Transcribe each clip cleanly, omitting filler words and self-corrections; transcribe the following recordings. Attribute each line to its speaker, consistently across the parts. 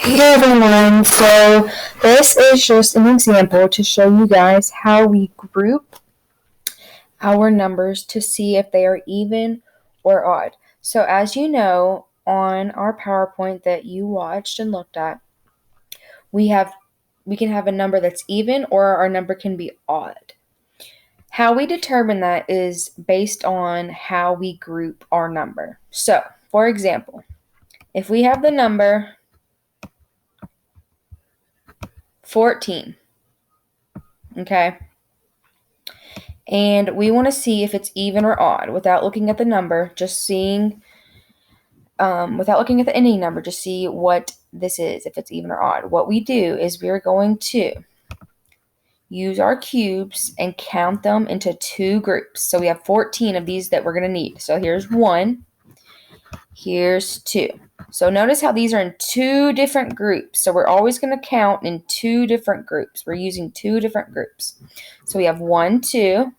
Speaker 1: Hey everyone, so this is just an example to show you guys how we group our numbers to see if they are even or odd. So as you know, on our PowerPoint that you watched and looked at, we can have a number that's even or our number can be odd. How we determine that is based on how we group our number. So, for example, if we have the number 14, okay? And we want to see if it's even or odd without looking at the number, just seeing, without looking at any number, just see what this is, if it's even or odd. What we do is we're going to use our cubes and count them into two groups. So we have 14 of these that we're going to need. So here's 1, here's 2. So notice how these are in two different groups. So we're always going to count in two different groups. We're using two different groups. So we have 1, 2,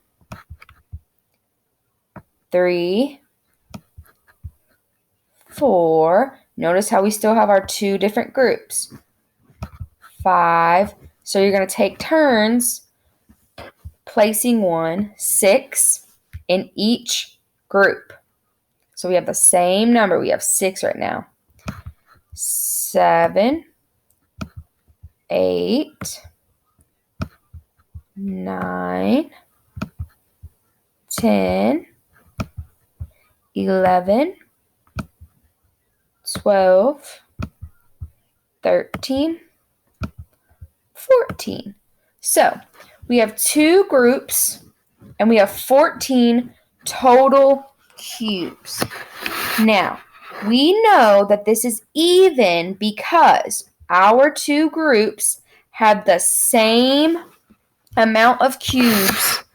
Speaker 1: 3, 4. Notice how we still have our two different groups. 5. So you're going to take turns placing 1, 6 in each group. So we have the same number. We have 6 right now. 7, 8, 9, 10, 11, 12, 13, 14. So we have two groups and we have 14 total cubes. Now, we know that this is even because our two groups have the same amount of cubes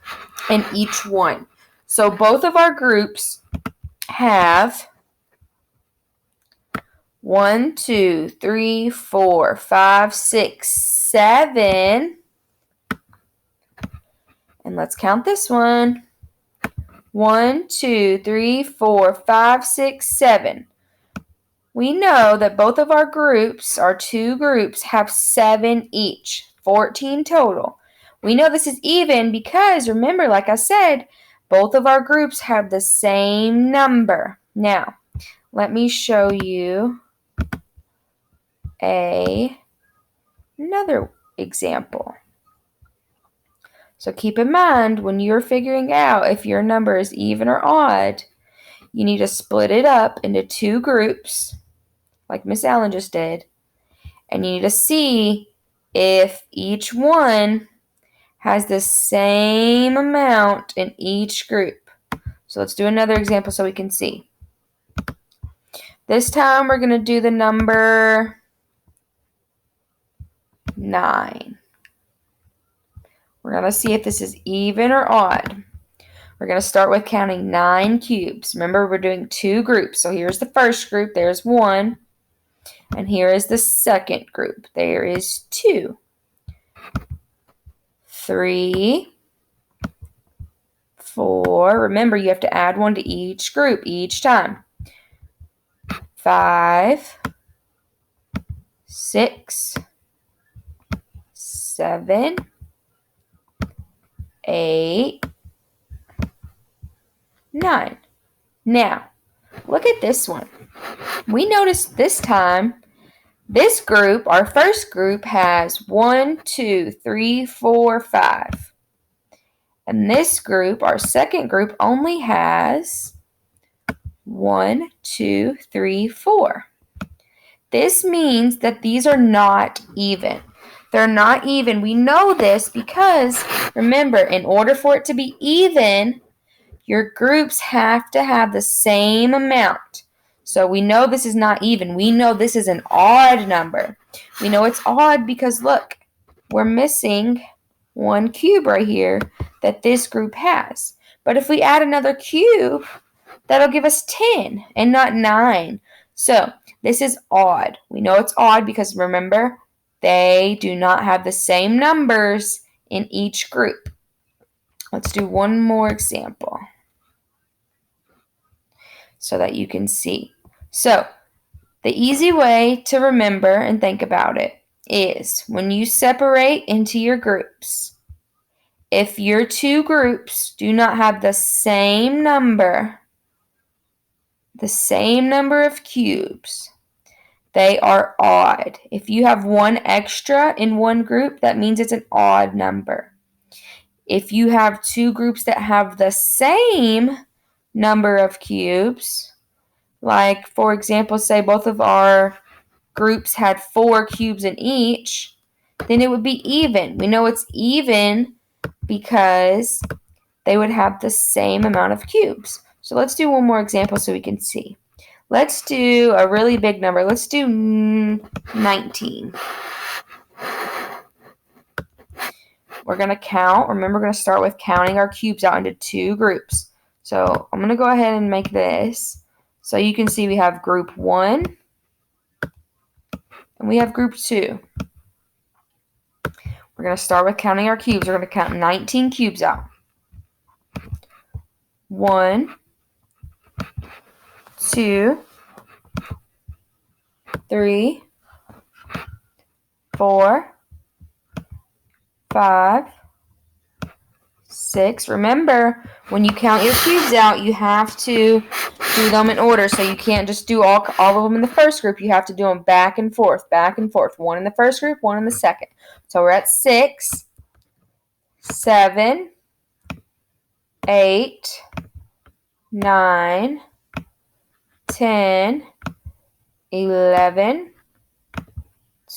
Speaker 1: in each one. So both of our groups have 1, 2, 3, 4, 5, 6, 7. And let's count this one. 1, 2, 3, 4, 5, 6, 7. We know that both of our groups, our two groups, have 7 each, 14 total. We know this is even because, remember, like I said, both of our groups have the same number. Now, let me show you another example. So keep in mind, when you're figuring out if your number is even or odd, you need to split it up into two groups, like Miss Allen just did, and you need to see if each one has the same amount in each group. So let's do another example so we can see. This time we're going to do the number 9. We're going to see if this is even or odd. We're going to start with counting 9 cubes. Remember, we're doing two groups. So here's the first group. There's 1. And here is the second group. There is 2. 3, 4. Remember, you have to add 1 to each group each time. 5, 6, 7, 8, 9. Now, look at this one. We noticed this time, this group, our first group, has 1, 2, 3, 4, 5. And this group, our second group, only has 1, 2, 3, 4. This means that these are not even. They're not even. We know this because, remember, in order for it to be even, your groups have to have the same amount. So we know this is not even. We know this is an odd number. We know it's odd because, look, we're missing 1 cube right here that this group has. But if we add another cube, that'll give us 10 and not 9. So this is odd. We know it's odd because, remember, they do not have the same numbers in each group. Let's do one more example so that you can see. So The easy way to remember and think about it is when you separate into your groups, if your two groups do not have the same number of cubes, they are odd. If you have one extra in one group, that means it's an odd number. If you have two groups that have the same number of cubes, like for example, say both of our groups had 4 cubes in each, then it would be even. We know it's even because they would have the same amount of cubes. So let's do one more example so we can see. Let's do a really big number. Let's do 19. We're going to count. Remember, we're going to start with counting our cubes out into two groups. So I'm going to go ahead and make this. So you can see we have group 1 and we have group 2. We're going to start with counting our cubes. We're going to count 19 cubes out. 1, 2, 3, 4, 5, 6. Remember, when you count your cubes out, you have to do them in order. So you can't just do all of them in the first group. You have to do them back and forth, back and forth. One in the first group, one in the second. So we're at 6, 7, 8, 9, 10, 11,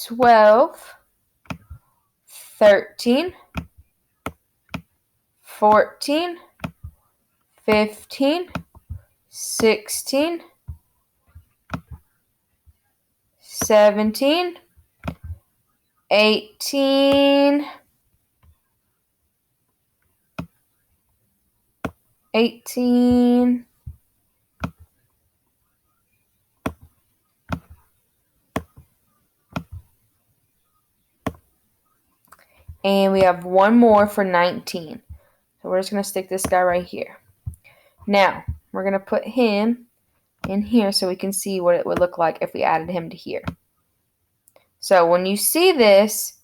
Speaker 1: 12, 13, 14, 15, 16, 17, 18, and we have one more for 19. So we're just going to stick this guy right here. Now, we're going to put him in here so we can see what it would look like if we added him to here. So when you see this,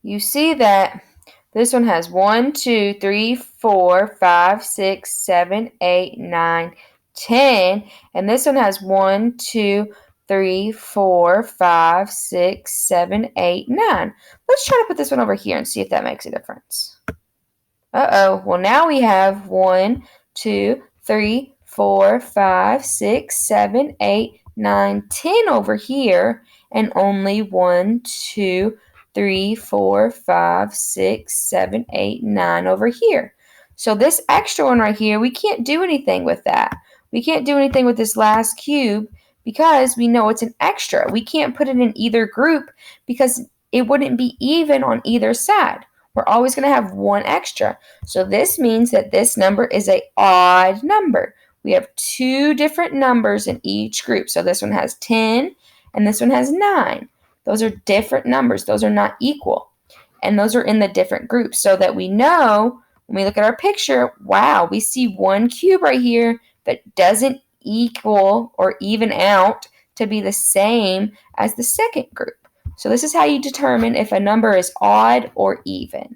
Speaker 1: you see that this one has 1, 2, 3, 4, 5, 6, 7, 8, 9, 10. And this one has 1, 2, 3, 4, 5, 6, 7, 8, 9. Let's try to put this one over here and see if that makes a difference. Uh-oh. Well, now we have 1, 2, 3, 4, 5, 6, 7, 8, 9, 10 over here, and only 1, 2, 3, 4, 5, 6, 7, 8, 9 over here. So this extra one right here, we can't do anything with that. We can't do anything with this last cube because we know it's an extra. We can't put it in either group because it wouldn't be even on either side. We're always going to have one extra. So this means that this number is an odd number. We have two different numbers in each group. So this one has 10 and this one has 9. Those are different numbers. Those are not equal. And those are in the different groups so that we know when we look at our picture, wow, we see one cube right here that doesn't equal or even out to be the same as the second group. So this is how you determine if a number is odd or even.